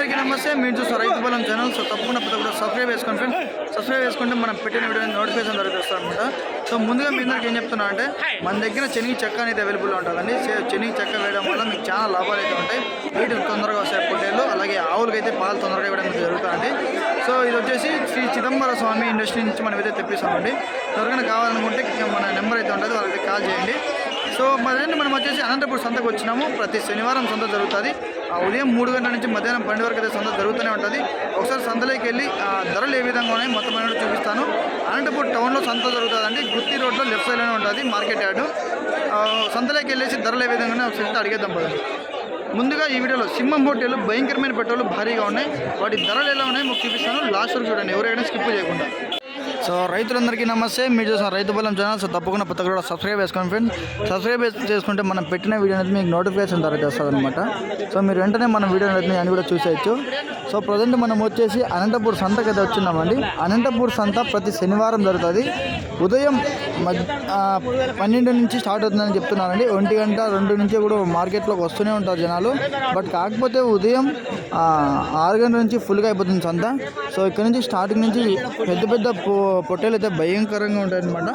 అందరికీ నమస్తే. మీరు చూస్తారు రైతు బలం ఛానల్. సో తప్పకుండా ప్రతి ఒక్కరు సబ్స్క్రైబ్ చేసుకోండి ఫ్రెండ్స్. సబ్స్క్రైబ్ చేసుకుంటే మనం పెట్టిన వీడియో నోటిఫికేషన్ దొరుకుతుంది అనమాట. సో ముందుగా మీ అందరికి ఏం చెప్తున్నా అంటే మన దగ్గర చెనిగి చెక్క అనేది అవైలబుల్ ఉంటుందండి. చెనిగి చెక్క వేయడం వల్ల మీకు చాలా లాభాలు అయితే ఉంటాయి. వీటికి తొందరగా వస్తాయి పొట్టేళ్ళు, అలాగే ఆవులకి అయితే పాలు తొందరగా ఇవ్వడం జరుగుతుంది. సో ఇది వచ్చేసి శ్రీ చిదంబర స్వామి ఇండస్ట్రీ నుంచి మనం అయితే తెప్పిస్తామండి. ఎవరికైనా కావాలనుకుంటే మన నెంబర్ అయితే ఉంటుంది, వాళ్ళకి కాల్ చేయండి. సో మనం వచ్చేసి అనంతపూర్ సంతకు వచ్చినాము. ప్రతి శనివారం సంత జరుగుతుంది. ఉదయం 3 గంటల నుంచి మధ్యాహ్నం 12 వరకు అయితే సంత జరుగుతూనే ఉంటుంది. ఒకసారి సంతలోకి వెళ్ళి ధరలు ఏ విధంగా ఉన్నాయి మొత్తం అనేది చూపిస్తాను. అనంతపూర్ టౌన్లో సంత జరుగుతుందండి. గుత్తి రోడ్లో లెఫ్ట్ సైడ్లోనే ఉంటుంది మార్కెట్ యార్డు. సంతలోకి వెళ్ళేసి ధరలు ఏ విధంగా ఒకసారి అడిగేద్దాం పదండి. ముందుగా ఈ వీడియోలో సింహం పొట్టేలు భయంకరమైన పెట్టోళ్ళు భారీగా ఉన్నాయి. వాటి ధరలు ఎలా ఉన్నాయి మీకు చూపిస్తాను. లాస్ట్ వరకు చూడండి, ఎవరైనా స్కిప్ చేయకుండా. సో రైతులందరికీ నమస్తే. మీరు చూసిన రైతు బలం ఛానల్. సో తప్పకుండా ప్రతి ఒక్కరు సబ్స్క్రైబ్ చేసుకోండి ఫ్రెండ్స్. సబ్స్క్రైబ్ చేసుకుంటే మనం పెట్టిన వీడియో అనేది మీకు నోటిఫికేషన్ ద్వారా చేస్తుంది అనమాట. సో మీరు వెంటనే మన వీడియో అనేది అని కూడా చూసేయచ్చు. సో ప్రజెంట్ మనం వచ్చేసి అనంతపూర్ సంతకి అయితే వచ్చినామండి. అనంతపూర్ సంత ప్రతి శనివారం జరుగుతుంది. ఉదయం 12 నుంచి స్టార్ట్ అవుతుందని చెప్తున్నానండి. 1 గంట 2 నుంచి కూడా మార్కెట్లోకి వస్తూనే ఉంటారు జనాలు. బట్ కాకపోతే ఉదయం 6 గంటల నుంచి ఫుల్గా అయిపోతుంది సంత. సో ఇక్కడ నుంచి స్టార్టింగ్ నుంచి పెద్ద పెద్ద పొట్టేలు అయితే భయంకరంగా ఉంటాయి అనమాట.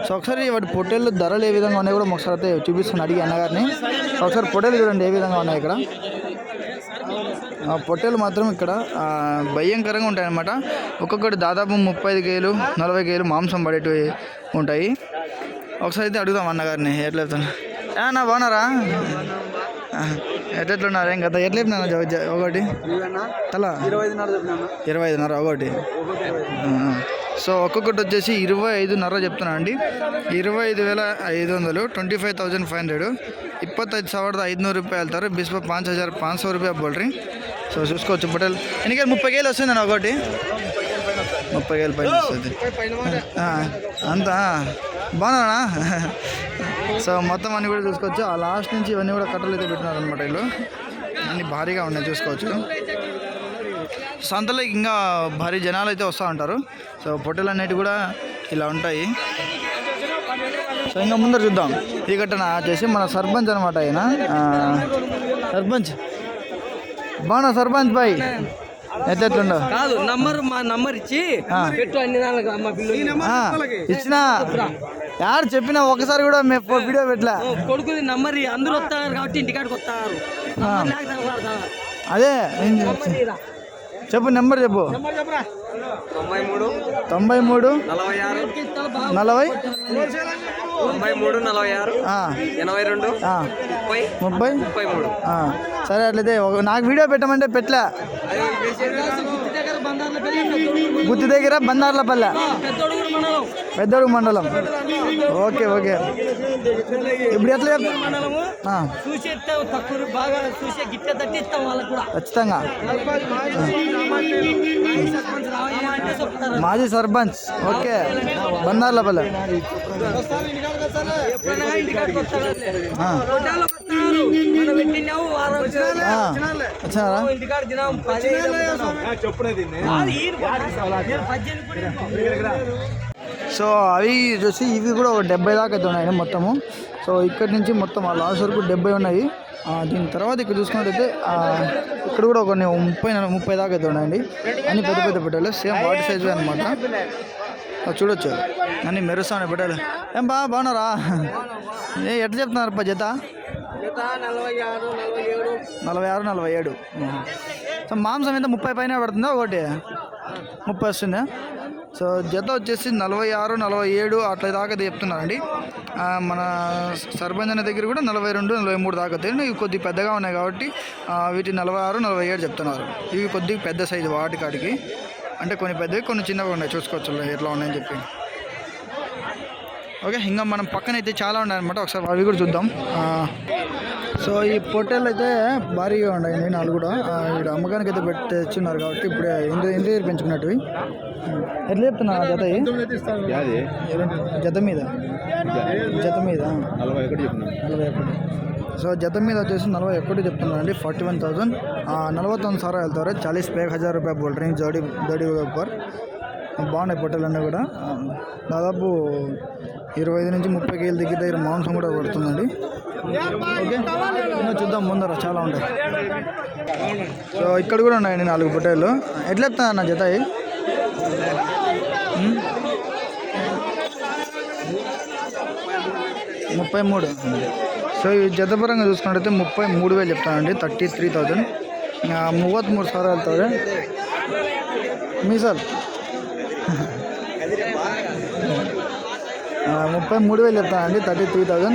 సో ఒకసారి వాటి పొట్టేళ్ళు ధరలు ఏ విధంగా ఉన్నాయి కూడా ఒకసారి అయితే చూపిస్తున్నాను అడిగి అన్నగారిని. ఒకసారి పొట్టేలు చూడండి ఏ విధంగా ఉన్నాయి ఇక్కడ. పొట్టేలు మాత్రం ఇక్కడ భయంకరంగా ఉంటాయి అన్నమాట. ఒక్కొక్కటి దాదాపు 35 కేలు 40 కేలు మాంసం పడేటివి ఉంటాయి. ఒకసారి అయితే అడుగుదాం అన్నగారిని ఎట్లా చెప్తాను. నా బాగున్నారా? ఎట్లున్నారు? ఏం కదా ఎట్లా చెప్పినా ఒకటి తల 25.5 ఒకటి. సో ఒక్కొక్కటి వచ్చేసి 25.5 చెప్తున్నా అండి. 25,500 25,500 25,500 रुपये వెళ్తారు. బిస్ప 5,500 रुपये बोल रही. సో చూసుకోవచ్చు పొట్టేలు ఎన్నికలు 30 కేలు వస్తుందని ఒకటి 30 కేలు పైన వస్తుంది అంతా బాగున్నానా? సో మొత్తం అన్నీ కూడా చూసుకోవచ్చు. ఆ లాస్ట్ నుంచి ఇవన్నీ కూడా కట్టలు అయితే పెట్టినారు అనమాట. వీళ్ళు అన్నీ భారీగా ఉన్నాయి చూసుకోవచ్చు. సంతలో ఇంకా భారీ జనాలు అయితే వస్తూ ఉంటారు. సో పొట్టెలు అనేవి కూడా ఇలా ఉంటాయి. సో ఇంకా ముందర చూద్దాం. ఈ ఘటన వచ్చేసి మన సర్పంచ్ అనమాట. ఆయన సర్పంచ్ బాగున్నా సర్పంచ్ బాయ్ ఎట్లుండవు కాదు మా నంబర్ ఇచ్చి పెట్టు అన్ని ఇచ్చిన యారు చెప్పినా ఒకసారి కూడా వీడియో పెట్టలే. కొడుకుది నంబర్ అందరూ వస్తారు కాబట్టి ఇంటికాడికి వస్తారు. అదే చెప్పు నెంబర్ చెప్పు. 93 93 46 సరే అట్లయితే నాకు వీడియో పెట్టమంటే పెట్టలే. గుత్తి దగ్గర బందార్లపల్లె పెద్దడుగు మండలం. Okay okay. ఇప్పుడు ఎట్లా ఖచ్చితంగా మాజీ సర్పంచ్. ఓకే బందార్లపల్లె. సో అవి చూసి ఇవి కూడా ఒక 70 దాకా అయితే ఉన్నాయండి మొత్తము. సో ఇక్కడి నుంచి మొత్తం ఆ లాస్ట్ వరకు 70 ఉన్నాయి. దీని తర్వాత ఇక్కడ చూసుకున్నట్టయితే ఇక్కడ కూడా ఒక 30 దాకా అయితే ఉన్నాయండి. అన్ని పెద్ద పెద్ద పెట్టాలి సేమ్ వాటి సైజు అనమాట. చూడొచ్చు అన్నీ మెరుస్తాను పెట్టాలి. ఏం బాగున్నారా? ఎట్లా చెప్తున్నారు జత? 46 47. సో మాంసం ఎంత 30 పైన పడుతుందా? ఒకటి 30 వస్తుందా? సో జత వచ్చేసి 46 47 అట్లా దాకా చెప్తున్నారండి. మన సర్పంచ్ అనే దగ్గర కూడా 42 43 దాకా. ఇవి కొద్దిగా పెద్దగా ఉన్నాయి కాబట్టి వీటి 46 47 చెప్తున్నారు. ఇవి కొద్దిగా పెద్ద సైజు వాటి కాడికి, అంటే కొన్ని పెద్దవి కొన్ని చిన్నవి ఉన్నాయి. చూసుకోవచ్చు ఎట్లా ఉన్నాయని చెప్పి. ఓకే ఇంకా మనం పక్కన అయితే చాలా ఉన్నాయన్నమాట. ఒకసారి అవి కూడా చూద్దాం. సో ఈ పొట్టేళ్ళు అయితే భారీగా ఉన్నాయండి 4 కూడా. ఇక్కడ అమ్మకానికి అయితే తెచ్చున్నారు కాబట్టి ఇప్పుడే ఇంటి దగ్గర పెంచుకున్నట్టువి. ఎట్లా చెప్తున్నా జత జత మీద 41. సో జత మీద వచ్చేసి 41 చెప్తున్నారండి. 41,000 41 सारा వెళ్తారు. 40 पे 1,000 रुपये बोल रहे हैं जोड़ी के ऊपर. బాగున్నాయి పొట్టేలన్నీ కూడా. దాదాపు 25 నుంచి 30 కేజీల దగ్గర మాంసం కూడా పడుతుందండి. ఓకే, ఇంకా చూద్దాం ముందర చాలా ఉంటాయి. సో ఇక్కడ కూడా ఉన్నాయండి 4 పొట్టేలు. ఎట్లా చెప్తాను అన్న జత 33. సో ఈ జత పరంగా చూసుకున్నట్టయితే 33,000 చెప్తానండి. 33,000. 33,000 వెళ్తారు మీసాలు. 33,000 చెప్తానండి. 33,000.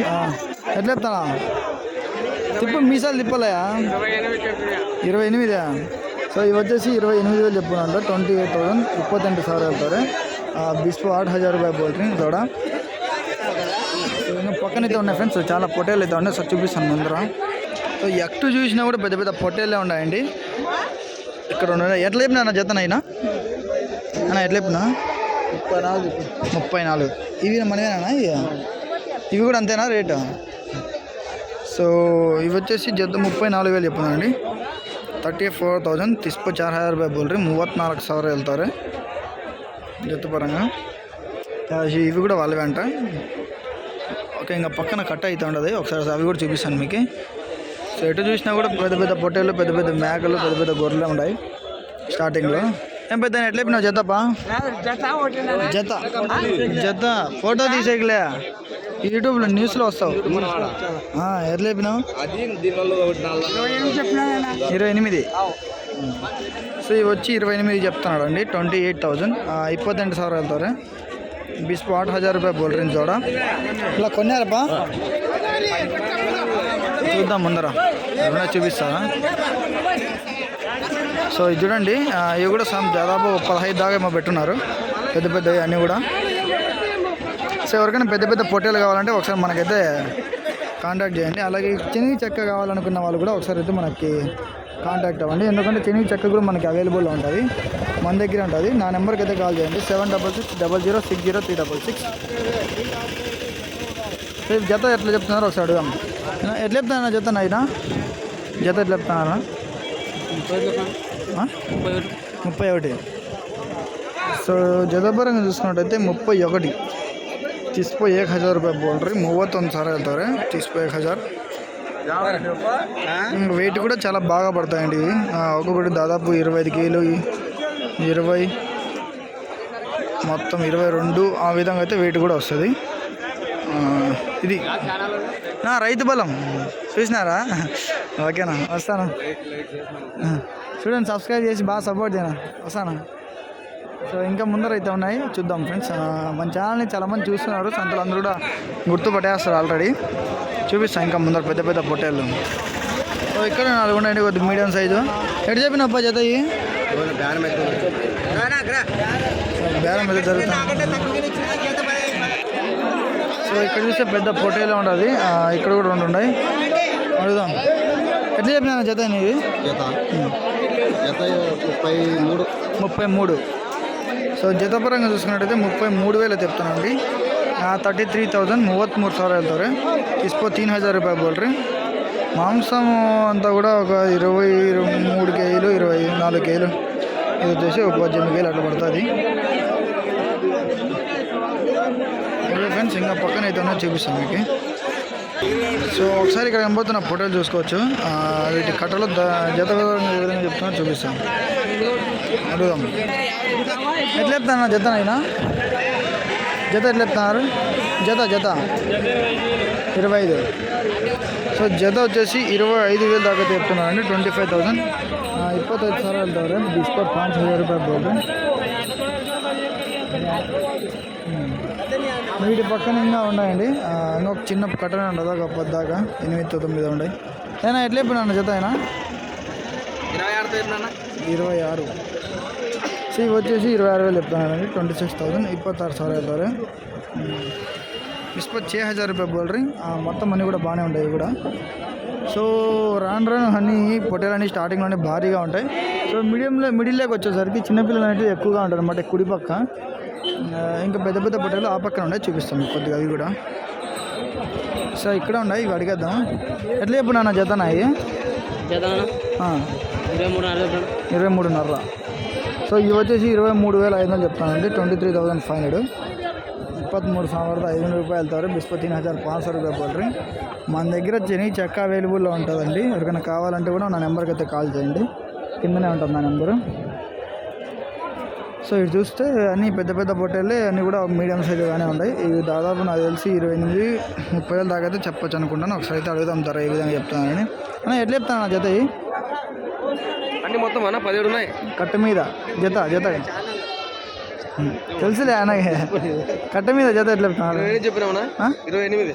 ఎట్లా చెప్తానా తిప్పు మీసాలు తిప్పలేయా 28. సో ఇవి వచ్చేసి 28,000 చెప్పుకున్నాను. 28,000. 28,000 వెళ్తారు. బిస్పు 8,000 రూపాయలు పోల్ట్రీ తోడా. పక్కనైతే ఉన్నాయి ఫ్రెండ్స్, చాలా పొట్టేలు అయితే ఉన్నాయి. సో చూపిస్తాను ముందర. సో ఎక్టు చూసినా కూడా పెద్ద పెద్ద పొట్టేలే ఉన్నాయండి. ఇక్కడ ఉన్నాయి. ఎట్లా చెప్పినా అన్న జతనైనా అన్న ఎట్లా చెప్పినా 34. ఇవి మనమేనా ఇవి కూడా అంతేనా రేటు? సో ఇవి వచ్చేసి జత 34,000 చెప్పున్నానండి. 34,000. తిస్పు 4,000 రూపాయలు బోల్రీ. 34,000 వెళ్తారు జత పరంగా. ఇవి కూడా వాళ్ళ వెంట. ఓకే, ఇంకా పక్కన కట్ట అయితే ఉండదు. ఒకసారి అవి కూడా చూపిస్తాను మీకు. సో ఎటు చూసినా కూడా పెద్ద పెద్ద పొట్టేలు, పెద్ద పెద్ద మేకలు, పెద్ద పెద్ద గొర్రెలు ఉన్నాయి స్టార్టింగ్లో. ఏం పెద్ద ఎట్లా చెప్పినావు జతపా? జత ఫోటో తీసేయలే, యూట్యూబ్లో న్యూస్లో వస్తావు. ఎట్లా చెప్పినావు? 28. సో ఇవి వచ్చి 28 చెప్తున్నాడు అండి. 28,000. 28,000 వెళ్తారు. బిస్పు 8,000 రూపాయలు బోల్డ్రింగ్ చూడ. ఇలా కొన్నారప్పా, చూద్దాం ముందర ఏమైనా చూపిస్తారా. సో ఇది చూడండి, ఇవి కూడా దాదాపు 15 దాకా ఏమో పెట్టున్నారు, పెద్ద పెద్దవి అన్నీ కూడా. సో ఎవరికైనా పెద్ద పెద్ద పొట్టేలు కావాలంటే ఒకసారి మనకైతే కాంటాక్ట్ చేయండి. అలాగే చెనిగి చెక్క కావాలనుకున్న వాళ్ళు కూడా ఒకసారి అయితే మనకి కాంటాక్ట్ అవ్వండి. ఎందుకంటే చెనిగి చెక్క కూడా మనకి అవైలబుల్లో ఉంటుంది, మన దగ్గర ఉంటుంది. నా నెంబర్కి అయితే కాల్ చేయండి 7660060366. జత ఎట్లా చెప్తున్నారు ఒకసారి అడుగుదాం. ఎట్లా చెప్తున్నా జత అయినా జత ఎట్లా చెప్తున్నారా? 31. సో జత పరంగా చూసుకున్నట్టయితే 31. तिसपो 1,000 रुपये बोल रही 31,000 వెళ్తారు. तिसपो 1,000. వెయిట్ కూడా చాలా బాగా పడతాయండి ఇవి. ఒక్కొక్కటి దాదాపు 25 కేజీలు, 20 మొత్తం 22 ఆ విధంగా అయితే వెయిట్ కూడా వస్తుంది. ఇది రైతు బలం చూసినారా? ఓకేనా, వస్తాను. చూడండి, సబ్స్క్రైబ్ చేసి బాగా సపోర్ట్ చేయనా, వస్తాను. సో ఇంకా ముందర అయితే ఉన్నాయి, చూద్దాం ఫ్రెండ్స్. మన ఛానల్ని చాలామంది చూస్తున్నారు, సంతలు అందరూ కూడా గుర్తుపట్టేస్తారు ఆల్రెడీ. చూపిస్తాను ఇంకా ముందర పెద్ద పెద్ద పొట్టేళ్ళు. సో ఇక్కడ 4 ఉన్నాయండి, కొద్దిగా మీడియం సైజు. ఎటు చెప్పినప్పా జత ఇవి? బేరం అయితే జరుగుతుంది. సో ఇక్కడ చూస్తే పెద్ద పొట్టేలు ఉంటుంది, ఇక్కడ కూడా 2 ఉన్నాయి. అడుగుదాం, ఎట్లా చెప్పినా జత ఇవి? 33. సో జత పరంగా చూసుకున్నట్టయితే 33,000 చెప్తానండి. 33,000. 33,000 వెళ్తారు. इसको 3,000 रुपये बोल रहे. మాంసం అంతా కూడా ఒక 23 కేజీలు, 24 కేజీలు. ఇది వచ్చేసి ఒక 18 కేజీలు అట్లా పడుతుంది. ఓకే ఫ్రెండ్స్, ఇంకా పక్కన అయితే ఉన్నా చూపిస్తాను మీకు. సో ఒకసారి ఇక్కడ కనబడుతున్న ఫోటోలు చూసుకోవచ్చు. వీటి కట్టలో జత ఏ విధంగా చెప్తున్నా చూపిస్తాను. అడుగుదాం, ఎట్లా చెప్తాను జతనైనా? జత ఎట్లా చెప్తున్నారు? జత 25. సో జత వచ్చేసి 25,000 దాకా చెప్తున్నారండి. 25,000. 25,000 వెళ్తారు. బిస్కో 5,000 రూపాయలు పోదు. వీటి పక్కన ఇంకా ఉన్నాయండి, ఇంకొక చిన్న కట్టనే ఉండదు, ఒక 10 దాకా 8-9 ఉన్నాయి. అయినా ఎట్లా చెప్పినా జత అయినా 26. సో ఇవి వచ్చేసి 26,000 చెప్తున్నానండి. 26,000. 26,000 వెళ్తారు. इसको 6,000 रुपये बोल रही. మొత్తం అన్నీ కూడా బాగానే ఉంటాయి కూడా. సో రాను అన్నీ పొట్టేలన్నీ స్టార్టింగ్లోనే భారీగా ఉంటాయి. సో మిడిల్లోకి వచ్చేసరికి చిన్నపిల్లలు అనేవి ఎక్కువగా ఉంటారు అన్నమాట, కుడి పక్క. ఇంకా పెద్ద పెద్ద పొట్టేలు ఆ పక్కన ఉన్నాయి, చూపిస్తాం కొద్దిగా అవి కూడా. సో ఇక్కడ ఉన్నాయి, ఇవి అడిగేద్దాం. ఎట్లా చెప్పు నాన్న జతనాయి? 23.5. సో ఇవి వచ్చేసి 23,500 చెప్తానండి. 23,500. 23,500 రూపాయలు తారు. బిస్ప 3,500 రూపాయలు పోల్ట్రీ. మన దగ్గర చెని చెక్క అవైలబుల్లో ఉంటుందండి. ఎవరికైనా కావాలంటే కూడా నా నెంబర్కి అయితే కాల్ చేయండి, కిందనే ఉంటుంది నా నెంబరు. సో ఇటు చూస్తే అన్నీ పెద్ద పెద్ద పొట్టేళ్ళే, అన్నీ కూడా మీడియం సైజుగానే ఉన్నాయి. ఇవి దాదాపు నాకు తెలిసి 28-30 దాకా అయితే చెప్పొచ్చు అనుకుంటాను. ఒకసారి అయితే అడుగుదాం ధర ఏ విధంగా చెప్తానని. అన్న ఎట్లా చెప్తాను నా జత ఇవి అన్ని మొత్తం అన్న 17 ఉన్నాయి. కట్ట మీద జత తెలుసులే అన్న, కట్ట మీద జత ఎట్లా చెప్తున్నారు? చెప్పినామన్నా 28.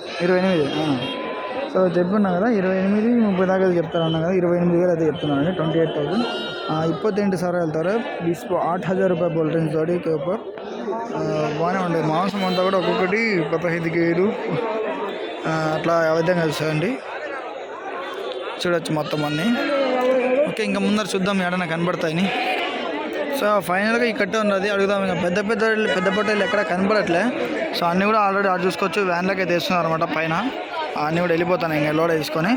సో చెప్పున్నా కదా 28-30 దాకా అయితే చెప్తాను కదా. 28,000 అయితే చెప్తున్నాను. 28,000. 28,000 వెళ్తారు. బిస్పో 8,000 రూపాయ बोल रहे हैं जोड़ी के ऊपर. బాగానే ఉండేది. మాంసం అంతా కూడా ఒక్కొక్కటి 15 కేజీలు అట్లా ఆ విధంగా వస్తాయండి. చూడొచ్చు మొత్తం అన్నీ. ఓకే, ఇంకా ముందర చూద్దాం ఏడన్నా కనబడతాయని. సో ఫైనల్గా ఈ కట్టే ఉన్నది అడుగుదాం. ఇంకా పెద్ద పొట్టేళ్ళు ఎక్కడ కనబడట్లే. సో అన్నీ కూడా ఆల్రెడీ ఆర్డర్ చూసుకోవచ్చు. వ్యాన్లోకి అయితే వేస్తున్నారు అనమాట పైన. అన్నీ కూడా వెళ్ళిపోతాను ఇంకా లోడ్ తీసుకొని.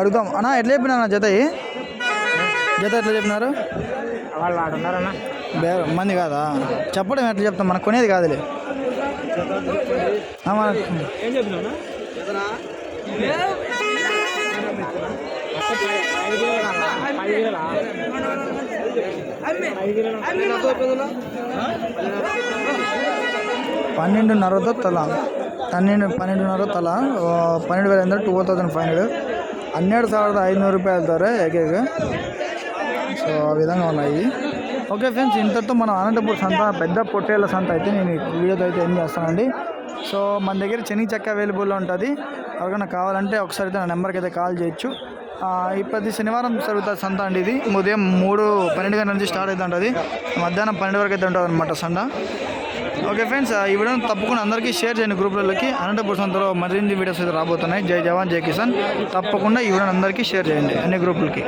అడుగుదాం అన్న ఎట్లా చెప్పినా జత ఎట్లా చెప్పినారు? వాళ్ళు ఆడున్నారన్న బేరం మంది కాదా చెప్పడం ఎట్లా చెప్తాం, మనకు కొనేది కాదులే. ఏం చెప్పినా పన్నెండున్నరతో తల 12,500 12,500 12,500 రూపాయలు ధర ఏకైక. సో ఆ విధంగా ఉన్నాయి. ఓకే ఫ్రెండ్స్, ఇంతతో మనం అనంతపూర్ సంత పెద్ద పొట్టేళ్ళ సంత అయితే నేను వీడియోతో అయితే ఏం చేస్తానండి. సో మన దగ్గర చెని చెక్క అవైలబుల్లో ఉంటుంది. ఎవరికైనా కావాలంటే ఒకసారి అయితే నా నెంబర్కి అయితే కాల్ చేయొచ్చు. ఈ ప్రతి శనివారం జరుగుతుంది సంత అండి. ఇది ఉదయం 3-12 గంటల నుంచి స్టార్ట్ అవుతూ ఉంటుంది. మధ్యాహ్నం 12 వరకు అయితే ఉంటుంది అనమాట సంత. ఓకే ఫ్రెండ్స్, ఈ వీడియోని తప్పకుండా అందరికీ షేర్ చేయండి గ్రూప్లలోకి. అనంతపూర్ సంతలో మరిన్ని వీడియోస్ అయితే రాబోతున్నాయి. జై జవాన్ జై కిసాన్. తప్పకుండా ఈ వీడియోని అందరికీ షేర్ చేయండి అన్ని గ్రూపులకి.